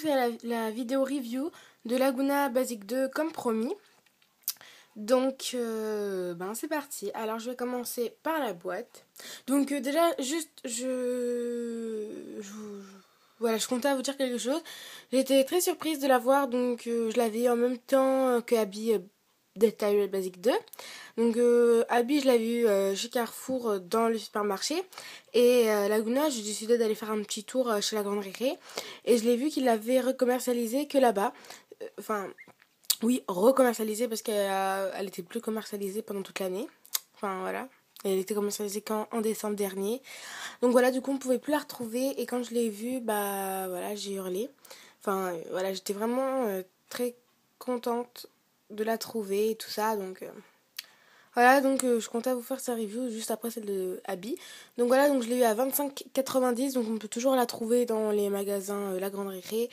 faire la vidéo review de Laguna Basic 2 comme promis. Donc, c'est parti. Alors, je vais commencer par la boîte. Donc, déjà, juste, voilà, je comptais à vous dire quelque chose. J'étais très surprise de la voir, donc je l'avais en même temps que Abby Dead Basic 2. Donc, Abby, je l'ai vu chez Carrefour dans le supermarché. Et Laguna, j'ai décidé d'aller faire un petit tour chez la Grande Réré. Et je l'ai vu qu'il l'avait recommercialisé que là-bas. Oui, recommercialisée parce qu'elle était plus commercialisée pendant toute l'année. Enfin, voilà. Elle était commercialisée qu'en décembre dernier. Donc voilà, du coup, on pouvait plus la retrouver. Et quand je l'ai vue, voilà, j'ai hurlé. Enfin, voilà, j'étais vraiment très contente de la trouver et tout ça. Donc, voilà, donc je comptais vous faire sa review juste après celle de Abby. Donc voilà, donc je l'ai eu à 25,90. Donc on peut toujours la trouver dans les magasins La Grande Récré.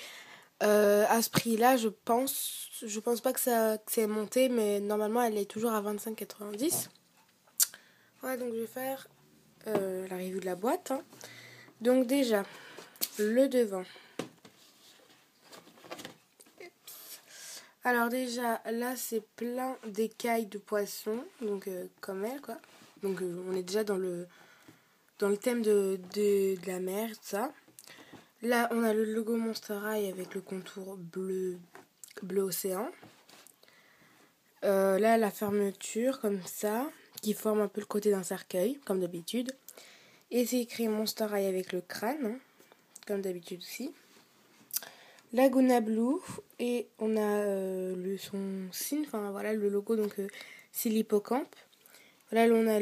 À ce prix-là, je pense pas que c'est monté, mais normalement elle est toujours à 25,90. Voilà, donc je vais faire la review de la boîte. Hein. Donc déjà, le devant. Alors déjà, là c'est plein d'écailles de poisson, donc comme elle quoi. Donc on est déjà dans le thème de la mer, tout ça. Là, on a le logo Monster High avec le contour bleu océan. Là, la fermeture, comme ça, qui forme un peu le côté d'un cercueil, comme d'habitude. Et c'est écrit Monster High avec le crâne, hein, comme d'habitude aussi. Laguna Blue, et on a son signe, enfin voilà, le logo, donc c'est l'hippocampe. Voilà, là, on a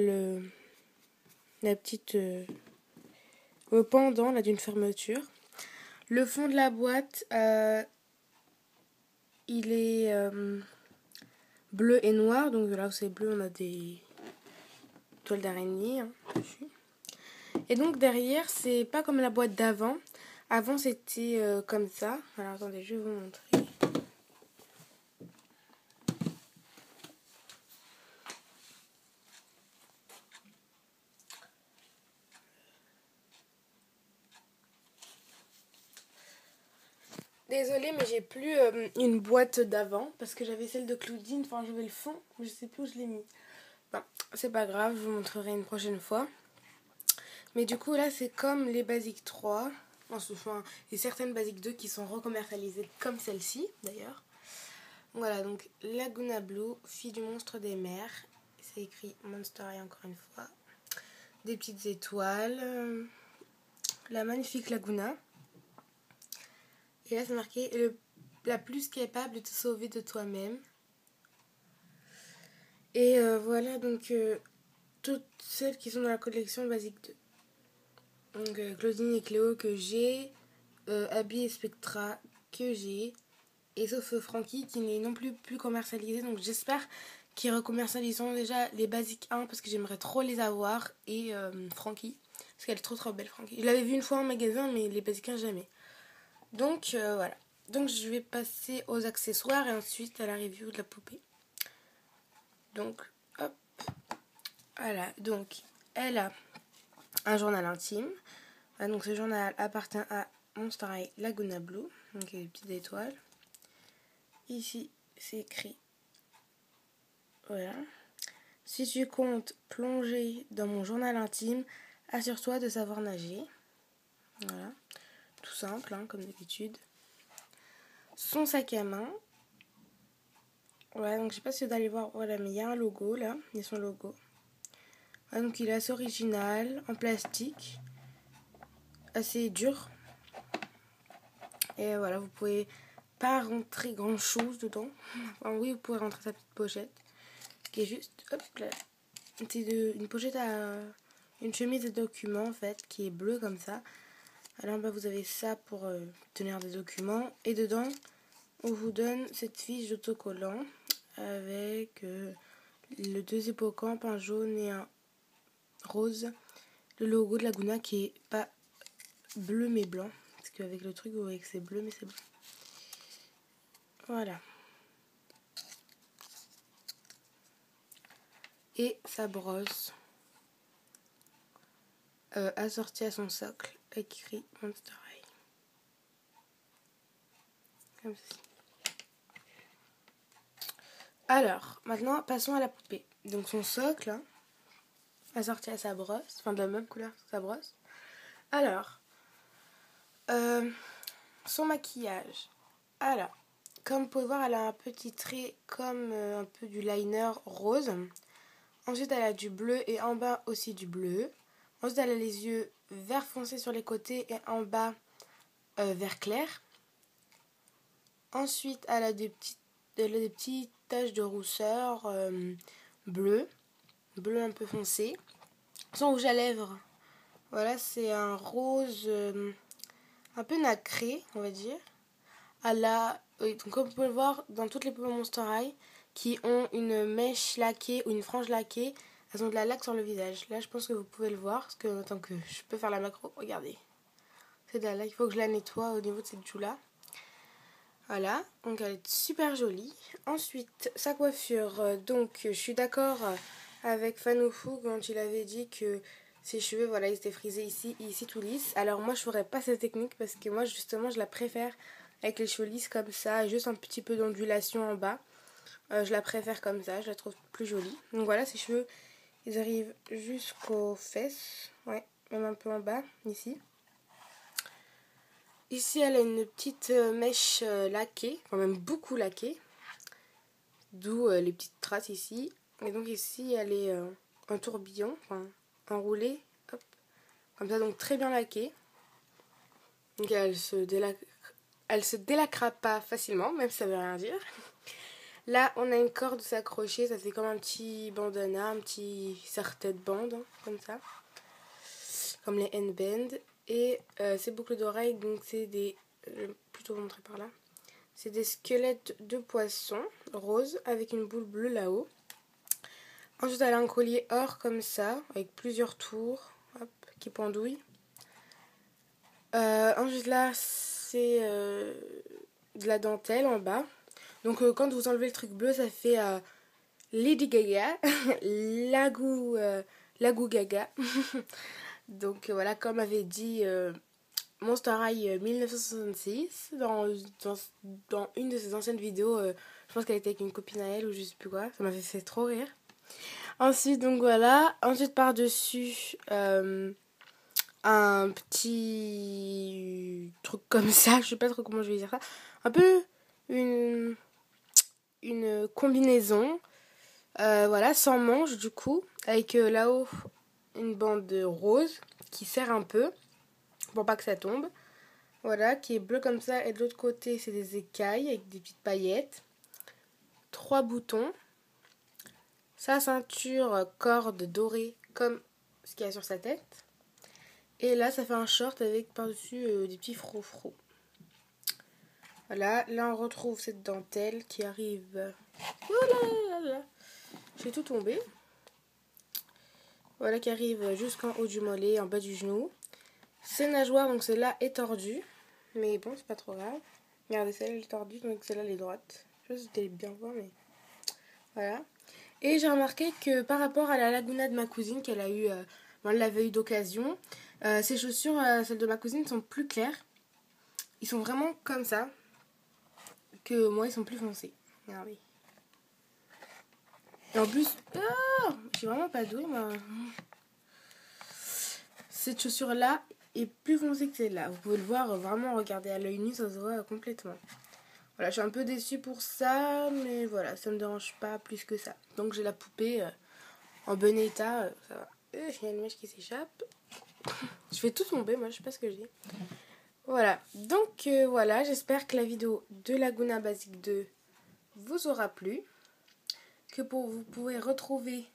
la petite... le pendant, là, d'une fermeture. Le fond de la boîte, il est bleu et noir, donc là où c'est bleu, on a des toiles d'araignée hein, dessus. Et donc derrière, c'est pas comme la boîte d'avant. Avant, c'était comme ça. Alors attendez, je vais vous montrer. Désolée, mais j'ai plus une boîte d'avant parce que j'avais celle de Claudine. Enfin, j'avais le fond, mais je sais plus où je l'ai mis. Bon, c'est pas grave, je vous montrerai une prochaine fois. Mais du coup, là, c'est comme les Basic 3. Enfin, il y a certaines Basic 2 qui sont recommercialisées comme celle-ci, d'ailleurs. Voilà, donc Laguna Blue, fille du monstre des mers. C'est écrit Monster High encore une fois. Des petites étoiles. La magnifique Laguna. Et là, c'est marqué la plus capable de te sauver de toi-même. Et voilà, donc toutes celles qui sont dans la collection Basic 2. Donc Claudine et Cléo que j'ai. Abby et Spectra que j'ai. Et sauf Frankie qui n'est non plus commercialisé. Donc j'espère qu'ils recommercialiseront déjà les Basic 1 parce que j'aimerais trop les avoir. Et Frankie. Parce qu'elle est trop belle Frankie. Je l'avais vue une fois en magasin mais les Basic 1 jamais. Donc voilà. Donc je vais passer aux accessoires et ensuite à la review de la poupée. Donc hop. Voilà. Donc elle a un journal intime. Donc ce journal appartient à Monster High Laguna Blue. Donc il y a des petites étoiles. Ici, c'est écrit. Voilà. Si tu comptes plonger dans mon journal intime, assure-toi de savoir nager. Voilà. Tout simple, hein, comme d'habitude. Son sac à main. Voilà, donc je sais pas si vous allez voir. Voilà, mais il y a un logo là. Il y a son logo. Voilà, donc il est assez original, en plastique. Assez dur. Et voilà, vous pouvez pas rentrer grand chose dedans. Enfin, oui, vous pouvez rentrer sa petite pochette. Qui est juste, hop là. C'est une pochette à une chemise de documents en fait, qui est bleue comme ça. Alors vous avez ça pour tenir des documents. Et dedans, on vous donne cette fiche d'autocollant avec le 2 hippocampes, un jaune et un rose. Le logo de Laguna qui est pas bleu mais blanc. Parce qu'avec le truc, vous voyez que c'est bleu mais c'est blanc. Voilà. Et sa brosse assortie à son socle, écrit Monster High. Comme ceci. Alors, maintenant, passons à la poupée. Donc son socle, hein, assorti à sa brosse, enfin de la même couleur que sa brosse. Alors, son maquillage. Alors, comme vous pouvez voir, elle a un petit trait comme un peu du liner rose. Ensuite, elle a du bleu et en bas aussi du bleu. Ensuite, elle a les yeux vert foncé sur les côtés et en bas vert clair. Ensuite, elle a des petites taches de rousseur bleu un peu foncé. Son rouge à lèvres, voilà, c'est un rose un peu nacré, on va dire. Donc comme vous pouvez le voir, dans toutes les poupées Monster High qui ont une mèche laquée ou une frange laquée, elles ont de la laque sur le visage. Là, je pense que vous pouvez le voir, parce que tant que je peux faire la macro, regardez. C'est de la laque, il faut que je la nettoie au niveau de cette joue-là. Voilà, donc elle est super jolie. Ensuite, sa coiffure, donc je suis d'accord avec Fanoufou quand il avait dit que ses cheveux, voilà, ils étaient frisés ici et ici tout lisse. Alors moi, je ferais pas cette technique parce que moi, justement, je la préfère avec les cheveux lisses comme ça, juste un petit peu d'ondulation en bas. Je la préfère comme ça, je la trouve plus jolie. Donc voilà, ses cheveux, ils arrivent jusqu'aux fesses, ouais, même un peu en bas, ici. Ici, elle a une petite mèche laquée, enfin même beaucoup laquée, d'où les petites traces ici. Et donc ici, elle est en tourbillon, enfin enroulée, hop, comme ça, donc très bien laquée. Donc elle se délaquera pas facilement, même si ça veut rien dire. Là, on a une corde s'accrocher, ça fait comme un petit bandana, un petit serre-tête bande, hein, comme ça, comme les handbands. Et ces boucles d'oreilles, donc c'est des... Je vais plutôt vous montrer par là. C'est des squelettes de poisson rose avec une boule bleue là-haut. Ensuite, elle a un collier or comme ça, avec plusieurs tours, hop, qui pendouillent. Ensuite, là, c'est de la dentelle en bas. Donc, quand vous enlevez le truc bleu, ça fait Lady Gaga, Lagou Gaga. Donc voilà, comme avait dit Monster High 1966 dans une de ses anciennes vidéos, je pense qu'elle était avec une copine à elle ou je sais plus quoi, ça m'avait fait trop rire. Ensuite, donc voilà, ensuite par-dessus un petit truc comme ça, je sais pas trop comment je vais dire ça, un peu une combinaison, voilà, sans manche du coup, avec là-haut une bande rose qui serre un peu pour pas que ça tombe. Voilà, qui est bleu comme ça. Et de l'autre côté, c'est des écailles avec des petites paillettes. 3 boutons. Sa ceinture corde dorée comme ce qu'il y a sur sa tête. Et là, ça fait un short avec par-dessus des petits froufrous. Voilà, là on retrouve cette dentelle qui arrive... Oh là là là. J'ai tout tombé. Voilà, qui arrive jusqu'en haut du mollet, en bas du genou. Ses nageoires, donc celle-là est tordue. Mais bon, c'est pas trop grave. Regardez, celle-là elle est tordue, donc celle-là elle est droite. Je sais pas si vous allez bien voir, mais voilà. Et j'ai remarqué que par rapport à la Laguna de ma cousine, qu'elle a eu, elle l'avait eu d'occasion, ces chaussures, celles de ma cousine, sont plus claires. Ils sont vraiment comme ça. Que moi, ils sont plus foncés. Regardez. Et en plus, je suis vraiment pas douée, moi. Cette chaussure-là est plus foncée que celle-là. Vous pouvez le voir, vraiment, regardez à l'œil nu, ça se voit complètement. Voilà, je suis un peu déçue pour ça, mais voilà, ça me dérange pas plus que ça. Donc j'ai la poupée en bon état, ça va. Il y a une mèche qui s'échappe. Je fais tout tomber, moi, je sais pas ce que j'ai. Voilà, donc voilà, j'espère que la vidéo de Laguna Basic 2 vous aura plu. Que vous pouvez retrouver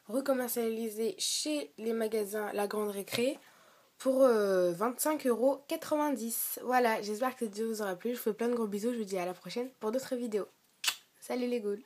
recommercialisé chez les magasins La Grande Récré pour 25,90 €. Voilà, j'espère que cette vidéo vous aura plu. Je vous fais plein de gros bisous. Je vous dis à la prochaine pour d'autres vidéos. Salut les ghouls!